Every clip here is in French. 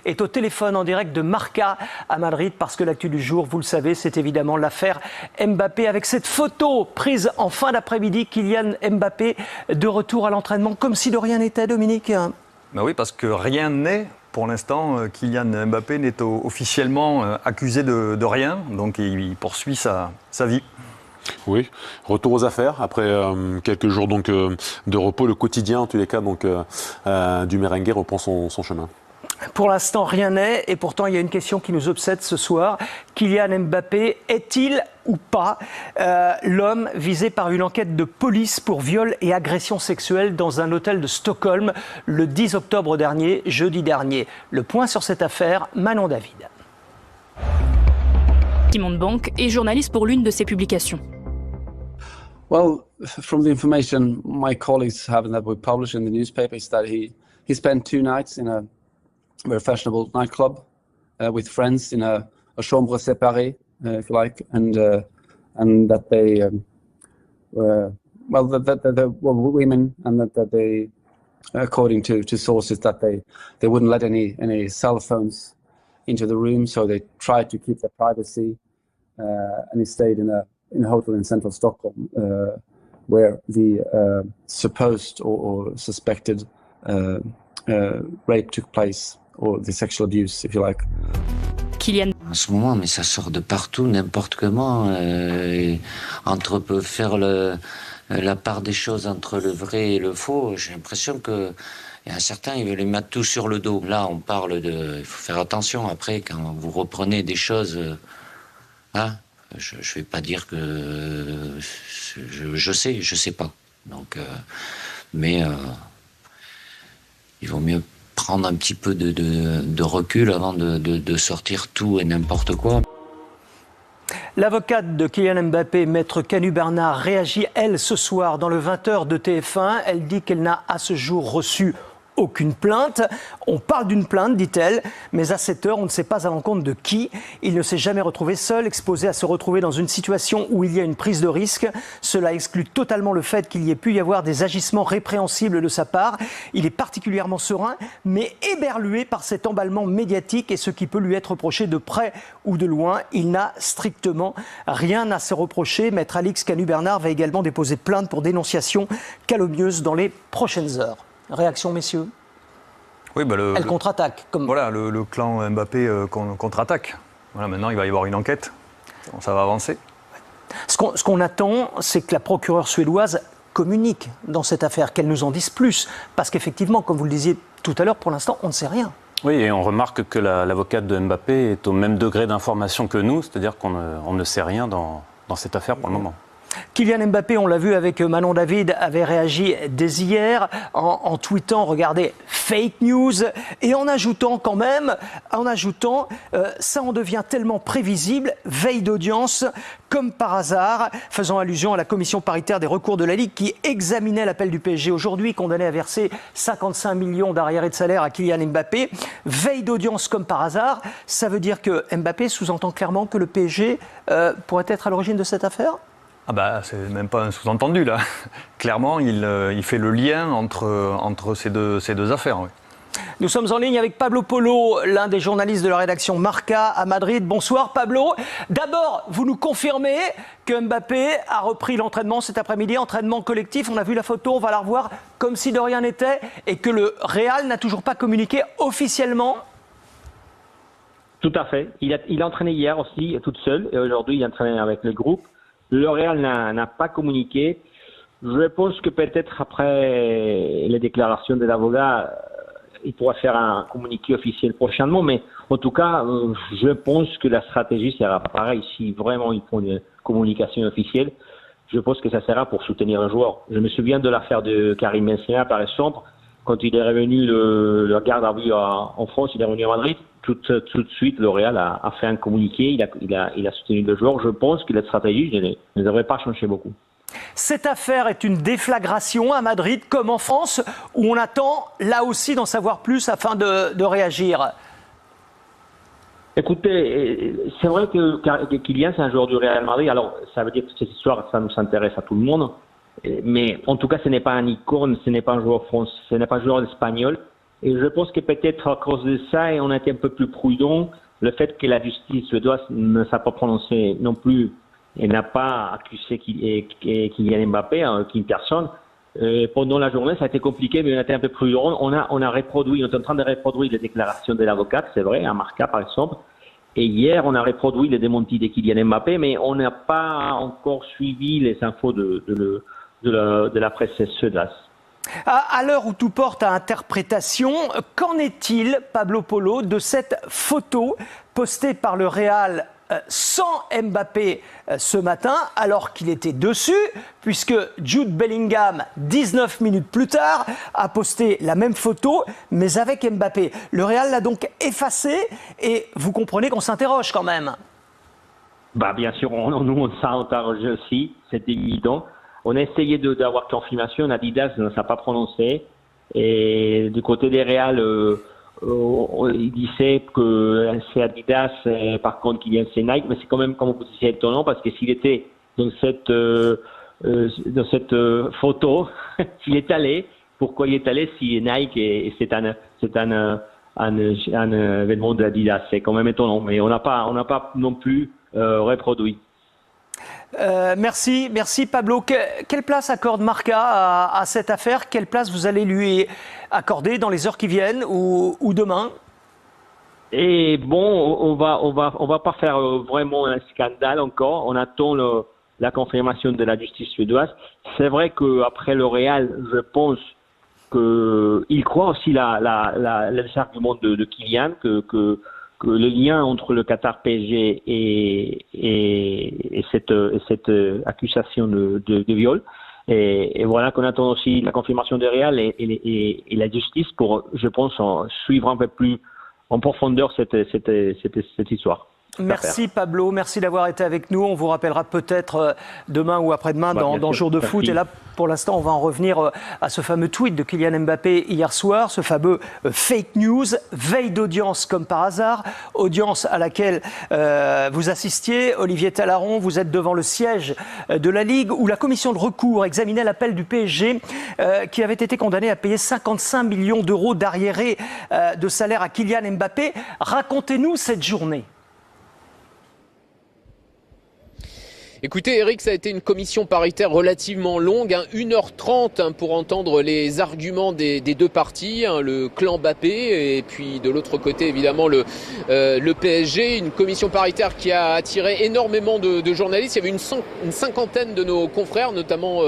est au téléphone en direct de Marca à Madrid parce que l'actu du jour, vous le savez, c'est évidemment l'affaire Mbappé avec cette photo prise en fin d'après-midi. Kylian Mbappé de retour à l'entraînement comme si de rien n'était, Dominique. Ben oui, parce que rien n'est. Pour l'instant, Kylian Mbappé n'est officiellement accusé de rien, donc il poursuit sa vie. Oui, retour aux affaires après quelques jours donc de repos. Le quotidien, en tous les cas, donc du merengue reprend son chemin. Pour l'instant, rien n'est, et pourtant, il y a une question qui nous obsède ce soir. Kylian Mbappé est-il ou pas l'homme visé par une enquête de police pour viol et agression sexuelle dans un hôtel de Stockholm le 10 octobre dernier, jeudi dernier? Le point sur cette affaire, Manon David. Simon de Banque est journaliste pour l'une de ses publications. Well, from the information my colleagues have that we publish in the newspaper is that he spent 2 nights in a very fashionable nightclub with friends in a chambre séparée, if you like, and that they were women, and that they, according to sources, that they wouldn't let any cell phones into the room, so they tried to keep their privacy, and he stayed in a hotel in central Stockholm, where the supposed or suspected rape took place, or the sexual abuse, if you like. Kylian. En ce moment, mais ça sort de partout, n'importe comment. Entre peut faire la part des choses entre le vrai et le faux. J'ai l'impression que il y a certains, ils veulent les mettre tout sur le dos. Là, on parle de... Il faut faire attention après, quand vous reprenez des choses... je ne vais pas dire que... Je sais pas. Donc, mais il vaut mieux prendre un petit peu de recul avant de sortir tout et n'importe quoi. L'avocate de Kylian Mbappé, maître Canu Bernard, réagit, elle, ce soir dans le 20h de TF1. Elle dit qu'elle n'a à ce jour reçu aucune plainte. On parle d'une plainte, dit-elle, mais à cette heure, on ne sait pas à l'encontre de qui. Il ne s'est jamais retrouvé seul, exposé à se retrouver dans une situation où il y a une prise de risque. Cela exclut totalement le fait qu'il y ait pu y avoir des agissements répréhensibles de sa part. Il est particulièrement serein, mais éberlué par cet emballement médiatique et ce qui peut lui être reproché de près ou de loin. Il n'a strictement rien à se reprocher. Maître Alix Canu-Bernard va également déposer plainte pour dénonciation calomnieuse dans les prochaines heures. Réaction, messieurs? Oui, elle contre-attaque. Voilà, le clan Mbappé contre-attaque. Voilà, maintenant, il va y avoir une enquête. Ça va avancer. Ce qu'on attend, c'est que la procureure suédoise communique dans cette affaire, qu'elle nous en dise plus. Parce qu'effectivement, comme vous le disiez tout à l'heure, pour l'instant, on ne sait rien. Oui, et on remarque que l'avocate de Mbappé est au même degré d'information que nous, c'est-à-dire qu'on ne sait rien dans cette affaire pour le moment. Kylian Mbappé, on l'a vu avec Manon David, avait réagi dès hier en tweetant, regardez, fake news, et en ajoutant ça en devient tellement prévisible, veille d'audience, comme par hasard, faisant allusion à la commission paritaire des recours de la Ligue qui examinait l'appel du PSG aujourd'hui, condamné à verser 55 millions d'arriérés de salaire à Kylian Mbappé. Veille d'audience comme par hasard, ça veut dire que Mbappé sous-entend clairement que le PSG pourrait être à l'origine de cette affaire ? Ah bah, c'est même pas un sous-entendu là. Clairement, il fait le lien entre ces deux affaires. Oui. Nous sommes en ligne avec Pablo Polo, l'un des journalistes de la rédaction Marca à Madrid. Bonsoir Pablo. D'abord, vous nous confirmez que Mbappé a repris l'entraînement cet après-midi, entraînement collectif. On a vu la photo, on va la revoir comme si de rien n'était, et que le Real n'a toujours pas communiqué officiellement. Tout à fait. Il a entraîné hier aussi, toute seule, et aujourd'hui il a entraîné avec le groupe. Le Real n'a pas communiqué. Je pense que peut-être après les déclarations de l'avocat, il pourra faire un communiqué officiel prochainement. Mais en tout cas, je pense que la stratégie sera pareille. Si vraiment ils font une communication officielle, je pense que ça sera pour soutenir un joueur. Je me souviens de l'affaire de Karim Benzema, par exemple. Quand il est revenu, le garde à vue en France, il est revenu à Madrid. Tout de suite, le Real a fait un communiqué, il a soutenu le joueur. Je pense que la stratégie ne devrait pas changer beaucoup. Cette affaire est une déflagration à Madrid, comme en France, où on attend là aussi d'en savoir plus afin de réagir. Écoutez, c'est vrai que Kylian, c'est un joueur du Real Madrid. Alors, ça veut dire que cette histoire, ça nous intéresse à tout le monde. Mais en tout cas, ce n'est pas un icône, ce n'est pas un joueur français, ce n'est pas un joueur espagnol. Et je pense que peut-être à cause de ça, on a été un peu plus prudent. Le fait que la justice suédoise ne s'est pas prononcée non plus et n'a pas accusé Kylian Mbappé, qu'une personne. Pendant la journée, ça a été compliqué, mais on a été un peu prudent. On est en train de reproduire les déclarations de l'avocate, c'est vrai, à Marca par exemple. Et hier, on a reproduit les démentis de Kylian Mbappé, mais on n'a pas encore suivi les infos de la presse suédoise. À l'heure où tout porte à interprétation, qu'en est-il, Pablo Polo, de cette photo postée par le Real sans Mbappé ce matin, alors qu'il était dessus, puisque Jude Bellingham, 19 minutes plus tard, a posté la même photo, mais avec Mbappé. Le Real l'a donc effacé, et vous comprenez qu'on s'interroge quand même. Bien sûr, nous on s'interroge aussi, c'est évident. On a essayé d'avoir confirmation, Adidas ne s'est pas prononcé, et du côté des Real, il disait que c'est Adidas, par contre Kylian c'est Nike, mais c'est quand même, comme vous disiez, étonnant parce que s'il était dans cette photo, s'il est allé, pourquoi il est allé si Nike et c'est un événement d'Adidas, c'est quand même étonnant, mais on n'a pas non plus reproduit. Merci Pablo. Quelle place accorde Marca à cette affaire? Quelle place vous allez lui accorder dans les heures qui viennent ou demain? Et bon, on va pas faire vraiment un scandale encore. On attend la confirmation de la justice suédoise. C'est vrai qu'après le Real, je pense qu'il croit aussi les arguments de Kylian que le lien entre le Qatar PSG et cette accusation de viol. Et voilà qu'on attend aussi la confirmation de Real et la justice pour, je pense, suivre un peu plus en profondeur cette histoire. Merci Pablo, merci d'avoir été avec nous. On vous rappellera peut-être demain ou après-demain dans Jour de Foot. Et là, pour l'instant, on va en revenir à ce fameux tweet de Kylian Mbappé hier soir, ce fameux fake news, veille d'audience comme par hasard, audience à laquelle vous assistiez. Olivier Talaron, vous êtes devant le siège de la Ligue où la commission de recours examinait l'appel du PSG qui avait été condamné à payer 55 millions d'euros d'arriérés de salaire à Kylian Mbappé. Racontez-nous cette journée. Écoutez Eric, ça a été une commission paritaire relativement longue, 1h30 pour entendre les arguments des deux parties, le clan Mbappé et puis de l'autre côté évidemment le PSG. Une commission paritaire qui a attiré énormément de journalistes. Il y avait une cinquantaine de nos confrères, notamment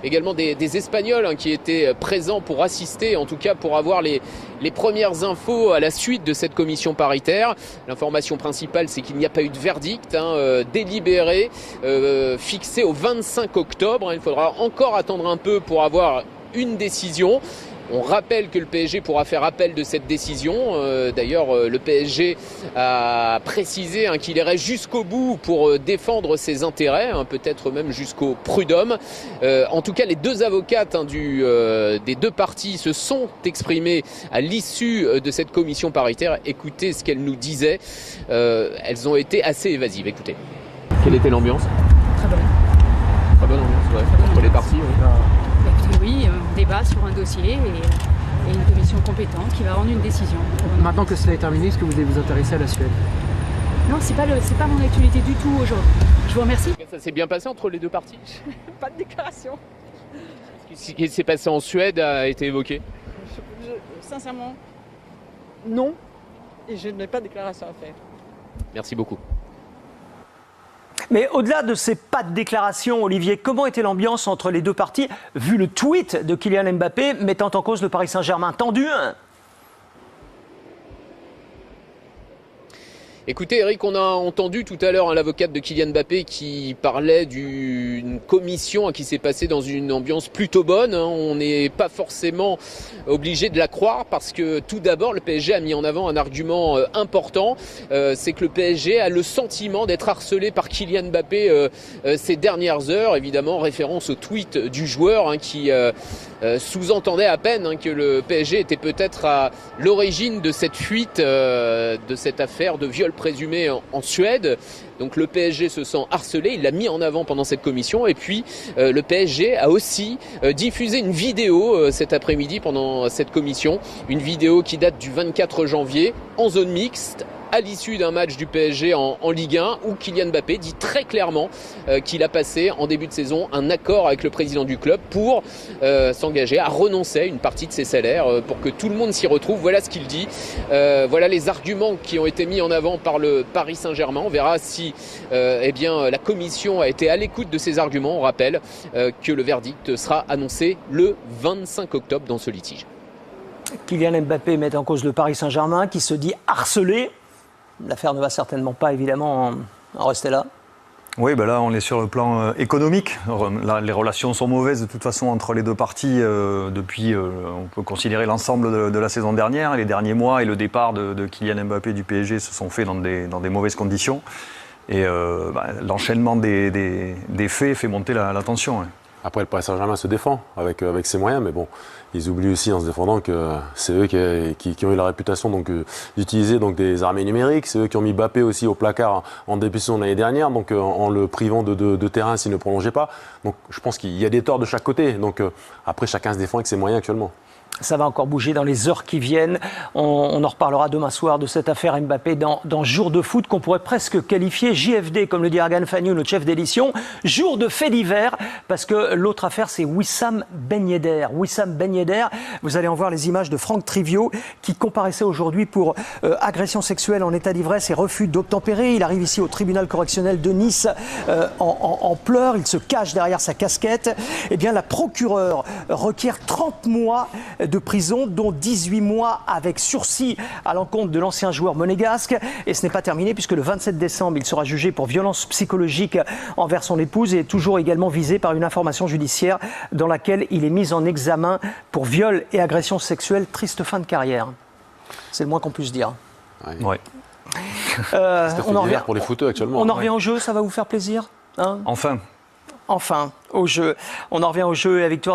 également des Espagnols qui étaient présents pour assister, en tout cas pour avoir les premières infos à la suite de cette commission paritaire. L'information principale, c'est qu'il n'y a pas eu de verdict délibéré, fixé au 25 octobre. Il faudra encore attendre un peu pour avoir une décision. On rappelle que le PSG pourra faire appel de cette décision. D'ailleurs, le PSG a précisé qu'il irait jusqu'au bout pour défendre ses intérêts, peut-être même jusqu'au prud'homme. En tout cas, les deux avocates des deux parties se sont exprimées à l'issue de cette commission paritaire. Écoutez ce qu'elles nous disaient. Elles ont été assez évasives. Écoutez. Quelle était l'ambiance ? Très bonne. Très bonne ambiance, ouais. Entre les parties, Oui, on débat sur un dossier et une commission compétente qui va rendre une décision. Maintenant que cela est terminé, est-ce que vous allez vous intéresser à la Suède? Non, c'est pas mon actualité du tout aujourd'hui. Je vous remercie. Ça s'est bien passé entre les deux parties? Pas de déclaration. Ce qui s'est passé en Suède a été évoqué? Sincèrement, non. Et je n'ai pas de déclaration à faire. Merci beaucoup. Mais au-delà de ces pas de déclaration, Olivier, comment était l'ambiance entre les deux parties, vu le tweet de Kylian Mbappé mettant en cause le Paris Saint-Germain? Tendu, hein? Écoutez Eric, on a entendu tout à l'heure l'avocate de Kylian Mbappé qui parlait d'une commission qui s'est passée dans une ambiance plutôt bonne. On n'est pas forcément obligé de la croire parce que tout d'abord le PSG a mis en avant un argument important, c'est que le PSG a le sentiment d'être harcelé par Kylian Mbappé ces dernières heures, évidemment référence au tweet du joueur qui sous-entendait à peine que le PSG était peut-être à l'origine de cette fuite, de cette affaire de viol présumé en Suède. Donc le PSG se sent harcelé, il l'a mis en avant pendant cette commission. Et puis le PSG a aussi diffusé une vidéo cet après-midi pendant cette commission. Une vidéo qui date du 24 janvier en zone mixte, à l'issue d'un match du PSG en Ligue 1, où Kylian Mbappé dit très clairement qu'il a passé en début de saison un accord avec le président du club pour s'engager à renoncer à une partie de ses salaires pour que tout le monde s'y retrouve. Voilà ce qu'il dit. Voilà les arguments qui ont été mis en avant par le Paris Saint-Germain. On verra si la commission a été à l'écoute de ces arguments. On rappelle que le verdict sera annoncé le 25 octobre dans ce litige. Kylian Mbappé met en cause le Paris Saint-Germain qui se dit harcelé. L'affaire ne va certainement pas, évidemment, en rester là. Oui, ben là, on est sur le plan économique. Là, les relations sont mauvaises, de toute façon, entre les deux parties depuis, on peut considérer l'ensemble de la saison dernière. Les derniers mois et le départ de Kylian Mbappé du PSG se sont faits dans des mauvaises conditions. Et l'enchaînement des faits fait monter la tension. Hein. Après, le Paris Saint-Germain se défend avec ses moyens, mais bon, ils oublient aussi en se défendant que c'est eux qui ont eu la réputation d'utiliser des armées numériques, c'est eux qui ont mis Mbappé aussi au placard en début de saison l'année dernière, donc en le privant de terrain s'il ne prolongeait pas. Donc je pense qu'il y a des torts de chaque côté, donc après chacun se défend avec ses moyens actuellement. Ça va encore bouger dans les heures qui viennent. On en reparlera demain soir de cette affaire Mbappé dans Jour de foot qu'on pourrait presque qualifier JFD, comme le dit Argan Fagnou, notre chef d'édition. Jour de fait divers, parce que l'autre affaire, c'est Wissam Ben Yedder. Wissam Ben Yedder, vous allez en voir les images de Franck Trivio, qui comparaissait aujourd'hui pour agression sexuelle en état d'ivresse et refus d'obtempérer. Il arrive ici au tribunal correctionnel de Nice en pleurs. Il se cache derrière sa casquette. Eh bien, la procureure requiert 30 mois de prison, dont 18 mois avec sursis à l'encontre de l'ancien joueur monégasque. Et ce n'est pas terminé puisque le 27 décembre, il sera jugé pour violence psychologique envers son épouse et est toujours également visé par une information judiciaire dans laquelle il est mis en examen pour viol et agression sexuelle. Triste fin de carrière. C'est le moins qu'on puisse dire. Ouais. On en revient pour les footeux actuellement. On en revient au jeu, ça va vous faire plaisir, hein ? Enfin, au jeu. On en revient au jeu et à victoire de